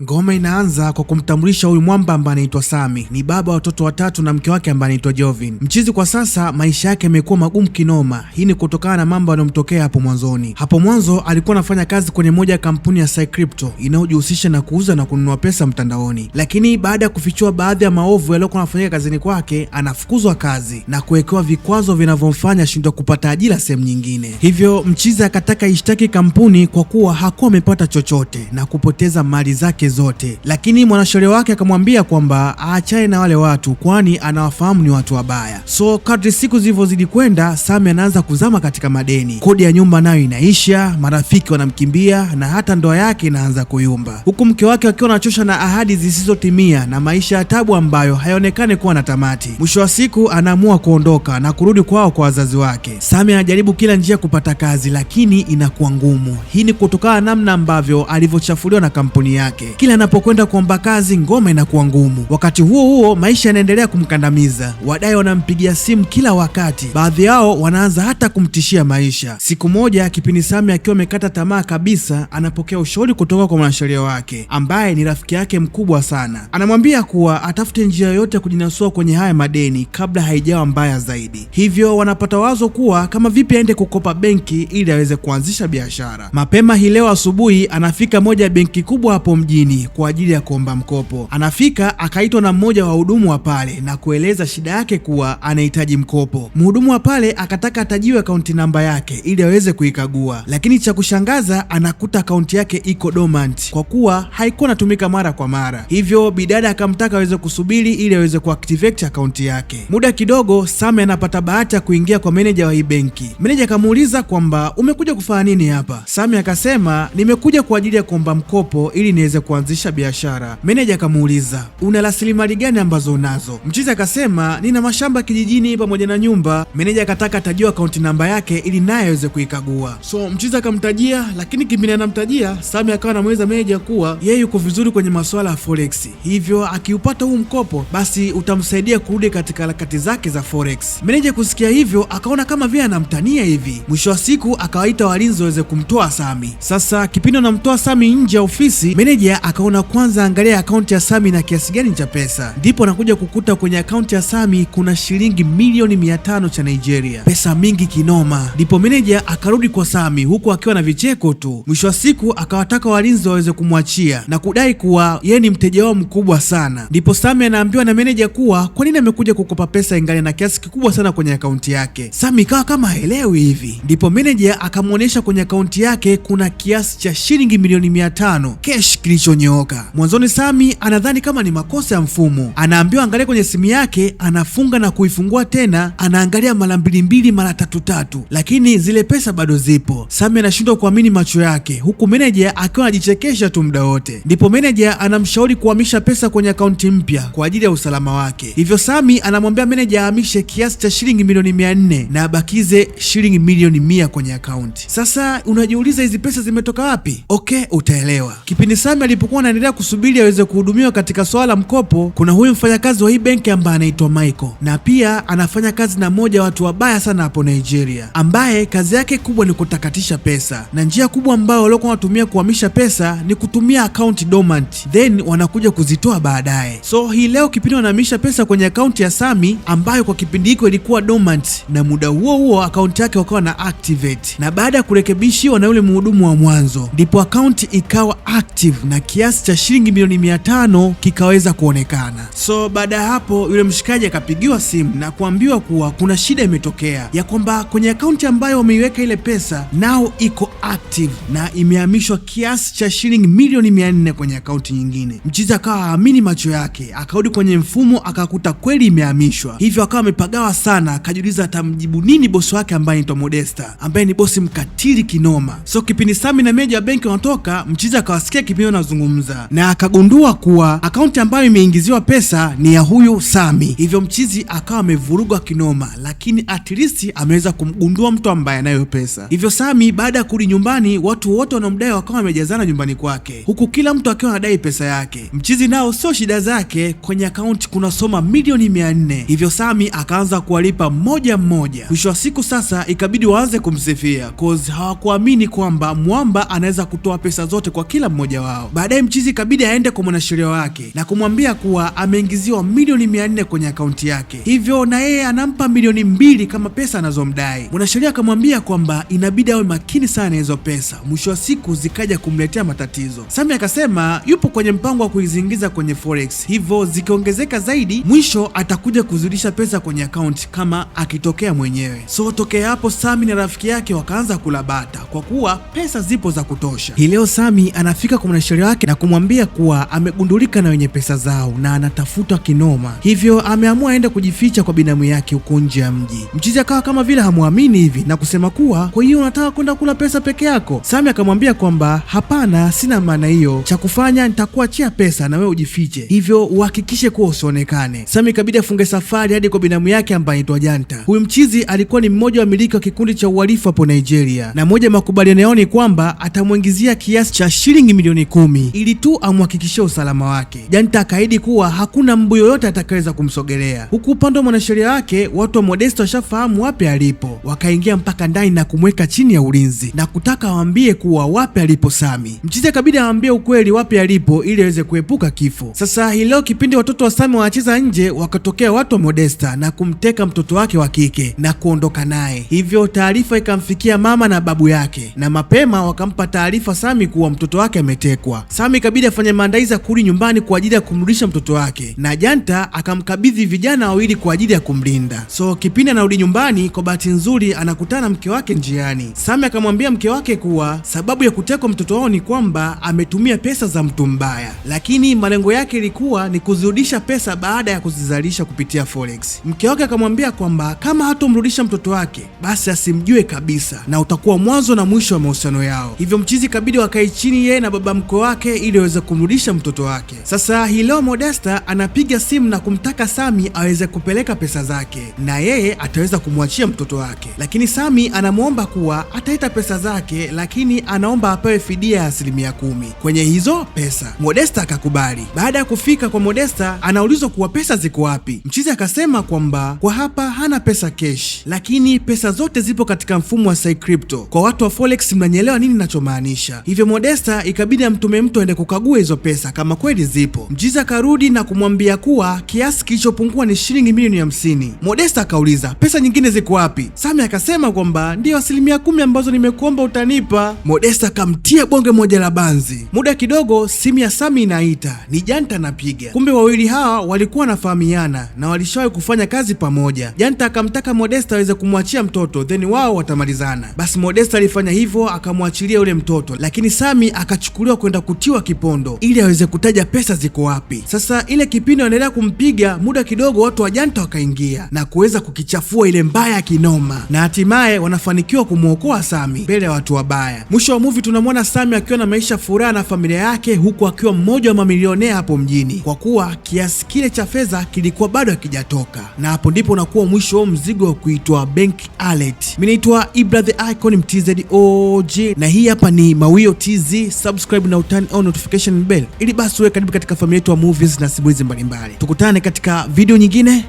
Ngoma inaanza kwa kumtambulisha huyu mwamba ambaye anaitwa Sami. Ni baba wa watoto watatu na mke wake ambaye anaitwa Jovin. Mchizi kwa sasa maisha yake yamekuwa magumu kinoma. Hii ni kutokana na mambo yanayomtokea hapo mwanzoni. Hapo mwanzo alikuwa anafanya kazi kwenye moja ya kampuni ya Crypto inayojihusisha na kuuza na kununua pesa mtandaoni. Lakini baada ya kufichua baadhi ya maovu yaliyokuwa anafanyika kazini kwake, anafukuzwa kazi na kuwekewa vikwazo vinavyomfanya ashindwe kupata ajira sehemu nyingine. Hivyo mchizi akataka ishtaki kampuni kwa kuwa hakuwa amepata chochote na kupoteza mali zake zote, lakini mwanasheria wake akamwambia kwamba aachane na wale watu kwani anawafahamu ni watu wabaya. So kadri siku zilivyozidi kwenda, Sami anaanza kuzama katika madeni, kodi ya nyumba nayo inaisha, marafiki wanamkimbia na hata ndoa yake inaanza kuyumba, huku mke wake akiwa anachosha na ahadi zisizotimia na maisha ya tabu ambayo hayaonekane kuwa na tamati. Mwisho wa siku anaamua kuondoka na kurudi kwao kwa wazazi wake. Sami anajaribu kila njia kupata kazi lakini inakuwa ngumu. Hii ni kutokana na namna ambavyo alivyochafuliwa na kampuni yake. Kila anapokwenda kuomba kazi ngoma inakuwa ngumu. Wakati huo huo maisha yanaendelea kumkandamiza. Wadai wanampigia simu kila wakati, baadhi yao wanaanza hata kumtishia maisha. Siku moja kipindi Sami akiwa amekata tamaa kabisa, anapokea ushauri kutoka kwa mwanasheria wake ambaye ni rafiki yake mkubwa sana. Anamwambia kuwa atafute njia yoyote ya kujinasua kwenye haya madeni kabla haijawa mbaya zaidi. Hivyo wanapata wazo kuwa kama vipi aende kukopa benki ili aweze kuanzisha biashara. Mapema hii leo asubuhi anafika moja ya benki kubwa hapo mjini kwa ajili ya kuomba mkopo. Anafika akaitwa na mmoja wa wahudumu wa pale na kueleza shida yake kuwa anahitaji mkopo. Mhudumu wa pale akataka atajiwe akaunti namba yake ili aweze kuikagua, lakini cha kushangaza anakuta akaunti yake iko dormant kwa kuwa haikuwa inatumika mara kwa mara. Hivyo bidada akamtaka aweze kusubiri ili aweze kuactivate akaunti yake. Muda kidogo Sami anapata bahati ya kuingia kwa meneja wa hii benki. Meneja akamuuliza kwamba umekuja kufanya nini hapa? Sami akasema nimekuja kwa ajili ya kuomba mkopo ili niweze kuanzisha biashara. Meneja akamuuliza una rasilimali gani ambazo unazo? Mchizi akasema nina mashamba kijijini pamoja na nyumba. Meneja akataka atajua akaunti namba yake ili naye aweze kuikagua. So mchizi akamtajia, lakini kipindi anamtajia Sami akawa anamueleza meneja kuwa yeye yuko vizuri kwenye masuala ya forex, hivyo akiupata huu mkopo basi utamsaidia kurudi katika harakati zake za forex. Meneja kusikia hivyo akaona kama vile anamtania hivi. Mwisho wa siku akawaita walinzi waweze kumtoa Sami. Sasa kipindi anamtoa Sami nje ya ofisi, meneja akaona kwanza angalia akaunti ya Sami na kiasi gani cha pesa. Ndipo anakuja kukuta kwenye akaunti ya Sami kuna shilingi milioni 500 cha Nigeria, pesa mingi kinoma. Ndipo meneja akarudi kwa Sami huku akiwa na vicheko tu. Mwisho wa siku akawataka walinzi waweze kumwachia na kudai kuwa yeye ni mteja wao mkubwa sana. Ndipo Sami anaambiwa na meneja kuwa kwa nini amekuja kukopa pesa ingali na kiasi kikubwa sana kwenye akaunti yake. Sami kawa kama haelewi hivi. Ndipo meneja akamwonyesha kwenye akaunti yake kuna kiasi cha shilingi milioni 500 cash kilichonyooka. Mwanzoni Sami anadhani kama ni makosa ya mfumo. Anaambiwa angalia kwenye simu yake, anafunga na kuifungua tena, anaangalia mara 2 mara 3, lakini zile pesa bado zipo. Sami anashindwa kuamini macho yake huku meneja akiwa anajichekesha tu muda wote. Ndipo meneja anamshauri kuhamisha pesa kwenye akaunti mpya kwa ajili ya usalama wake. Hivyo Sami anamwambia meneja ahamishe kiasi cha shilingi milioni 400 na abakize shilingi milioni 100 kwenye akaunti. Sasa unajiuliza hizi pesa zimetoka wapi? Okay, utaelewa. Kipindi Sami alipokuwa anaendelea kusubiri aweze kuhudumiwa katika swala la mkopo, kuna huyu mfanyakazi wa hii benki ambaye anaitwa Michael, na pia anafanya kazi na mmoja wa watu wabaya sana hapo Nigeria, ambaye kazi yake kubwa ni kutakatisha pesa, na njia kubwa ambayo walikuwa wanatumia kuhamisha pesa ni kutumia account dormant, then wanakuja kuzitoa baadaye. So hii leo kipindi wanahamisha pesa kwenye akaunti ya Sami ambayo kwa kipindi hiko ilikuwa dormant, na muda huo huo akaunti yake wakawa na activate, na baada ya kurekebishiwa na yule mhudumu wa mwanzo ndipo akaunti ikawa active na kiasi cha shilingi milioni 500 kikaweza kuonekana. So baada ya hapo yule mshikaji akapigiwa simu na kuambiwa kuwa kuna shida imetokea ya kwamba kwenye akaunti ambayo wameiweka ile pesa nao iko active na imehamishwa kiasi cha shilingi milioni 400 kwenye akaunti nyingine. Mchizi akawa haamini macho yake, akarudi kwenye mfumo akakuta kweli imehamishwa. Hivyo akawa amepagawa sana, akajiuliza atamjibu nini bosi wake ambaye anaitwa Modesta, ambaye ni bosi mkatili kinoma. So kipindi Sami na meneja wa benki wanatoka, mchizi akawasikia kipindi wanazungumza na akagundua kuwa akaunti ambayo imeingiziwa pesa ni ya huyu Sami. Hivyo mchizi akawa amevurugwa kinoma, lakini at least ameweza kumgundua mtu ambaye anayo pesa. Hivyo Sami baada ya kurudi nyumbani, watu wote wanaomdai wakawa wamejazana nyumbani kwake, huku kila mtu akiwa anadai pesa yake. Mchizi nao sio shida zake, kwenye akaunti kuna soma milioni 400. Hivyo Sami akaanza kuwalipa mmoja mmoja. Mwisho wa siku sasa ikabidi waanze kumsifia cause hawakuamini kwamba mwamba anaweza kutoa pesa zote kwa kila mmoja wao. Baada Baadaye mchizi ikabidi aende kwa mwanasheria wake na kumwambia kuwa ameingiziwa milioni 400 kwenye akaunti yake, hivyo na yeye anampa milioni 2 kama pesa anazomdai. Mwanasheria akamwambia kwamba inabidi awe makini sana na hizo pesa, mwisho wa siku zikaja kumletea matatizo. Sami akasema yupo kwenye mpango wa kuizingiza kwenye forex, hivyo zikiongezeka zaidi mwisho atakuja kuzidisha pesa kwenye akaunti kama akitokea mwenyewe. So tokea hapo Sami na rafiki yake wakaanza kula bata kwa kuwa pesa zipo za kutosha. Hii leo Sami anafika kwa mwanasheria wake na kumwambia kuwa amegundulika na wenye pesa zao na anatafutwa kinoma, hivyo ameamua aende kujificha kwa binamu yake huko nje ya mji. Mchizi akawa kama vile hamwamini hivi na kusema kuwa kwa hiyo unataka kwenda kula pesa peke yako? Sami akamwambia kwamba hapana, sina maana hiyo, cha kufanya nitakuachia pesa na wewe ujifiche, hivyo uhakikishe kuwa usionekane. Sami ikabidi afunge safari hadi kwa binamu yake ambaye anaitwa Janta. Huyu mchizi alikuwa ni mmoja wa miliki wa kikundi cha uhalifu hapo Nigeria, na moja makubaliano yao ni kwamba atamuingizia kiasi cha shilingi milioni 10 ili tu amhakikishie usalama wake. Janta akaahidi kuwa hakuna mbu yoyote atakayeweza kumsogelea. Huku upande wa mwanasheria wake watu wa Modesta washafahamu wapi alipo, wakaingia mpaka ndani na kumweka chini ya ulinzi na kutaka waambie kuwa wapi alipo Sami. Mchizi akabidi awaambie ukweli wapi alipo ili aweze kuepuka kifo. Sasa hii leo kipindi watoto wa Sami wanacheza nje, wakatokea watu wa Modesta na kumteka mtoto wake wa kike na kuondoka naye, hivyo taarifa ikamfikia mama na babu yake, na mapema wakampa taarifa Sami kuwa mtoto wake ametekwa. Sami ikabidi afanye maandalizi ya kurudi nyumbani kwa ajili ya kumrudisha mtoto wake, na Janta akamkabidhi vijana wawili kwa ajili ya kumlinda. So kipindi anarudi nyumbani, kwa bahati nzuri anakutana na mke wake njiani. Sami akamwambia mke wake kuwa sababu ya kutekwa mtoto wao ni kwamba ametumia pesa za mtu mbaya, lakini malengo yake ilikuwa ni kuzirudisha pesa baada ya kuzizalisha kupitia forex. Mke wake akamwambia kwamba kama hatomrudisha mtoto wake basi asimjue kabisa na utakuwa mwanzo na mwisho wa mahusiano yao. Hivyo mchizi kabidi wakae chini yeye na baba mkwe wake ili aweze kumrudisha mtoto wake. Sasa hii leo Modesta anapiga simu na kumtaka Sami aweze kupeleka pesa zake na yeye ataweza kumwachia mtoto wake, lakini Sami anamwomba kuwa ataita pesa zake, lakini anaomba apewe fidia ya 10% kwenye hizo pesa. Modesta akakubali. Baada ya kufika kwa Modesta anaulizwa kuwa pesa ziko wapi. Mchizi akasema kwamba kwa hapa hana pesa cash, lakini pesa zote zipo katika mfumo wa crypto. Kwa watu wa forex mnanielewa nini ninachomaanisha. Hivyo Modesta ikabidi amtume mtu aende kukagua hizo pesa kama kweli zipo. Mchizi akarudi na kumwambia kuwa kiasi kilichopungua ni shilingi milioni 50. Modesta akauliza pesa nyingine ziko wapi? Sami akasema kwamba ndio 10% ambazo nimekuomba utanipa. Modesta akamtia bonge moja la banzi. Muda kidogo simu ya Sami inaita, ni Janta anapiga. Kumbe wawili hawa walikuwa wanafahamiana na walishawahi kufanya kazi pamoja. Janta akamtaka Modesta aweze kumwachia mtoto then wao watamalizana. Basi Modesta alifanya hivyo, akamwachilia yule mtoto, lakini Sami akachukuliwa kwenda kutiwa kipondo ili aweze kutaja pesa ziko wapi. Sasa ile kipindi wanaendelea kumpiga, muda kidogo watu wa Janta wakaingia na kuweza kukichafua ile mbaya kinoma, na hatimaye wanafanikiwa kumwokoa Sami mbele ya watu wabaya. Mwisho wa movie tunamwona Sami akiwa na maisha furaha na familia yake, huku akiwa mmoja wa mamilionea hapo mjini, kwa kuwa kiasi kile cha fedha kilikuwa bado hakijatoka. Na hapo ndipo unakuwa mwisho wa mzigo wa kuitwa Bank Alert. Mimi naitwa Ibra the Icon MTZ OG, na hii hapa ni Mawio TZ. Subscribe na turn on notification bell ili basi uwe karibu katika familia yetu ya movies na simulizi mbalimbali. Tukutane katika video nyingine.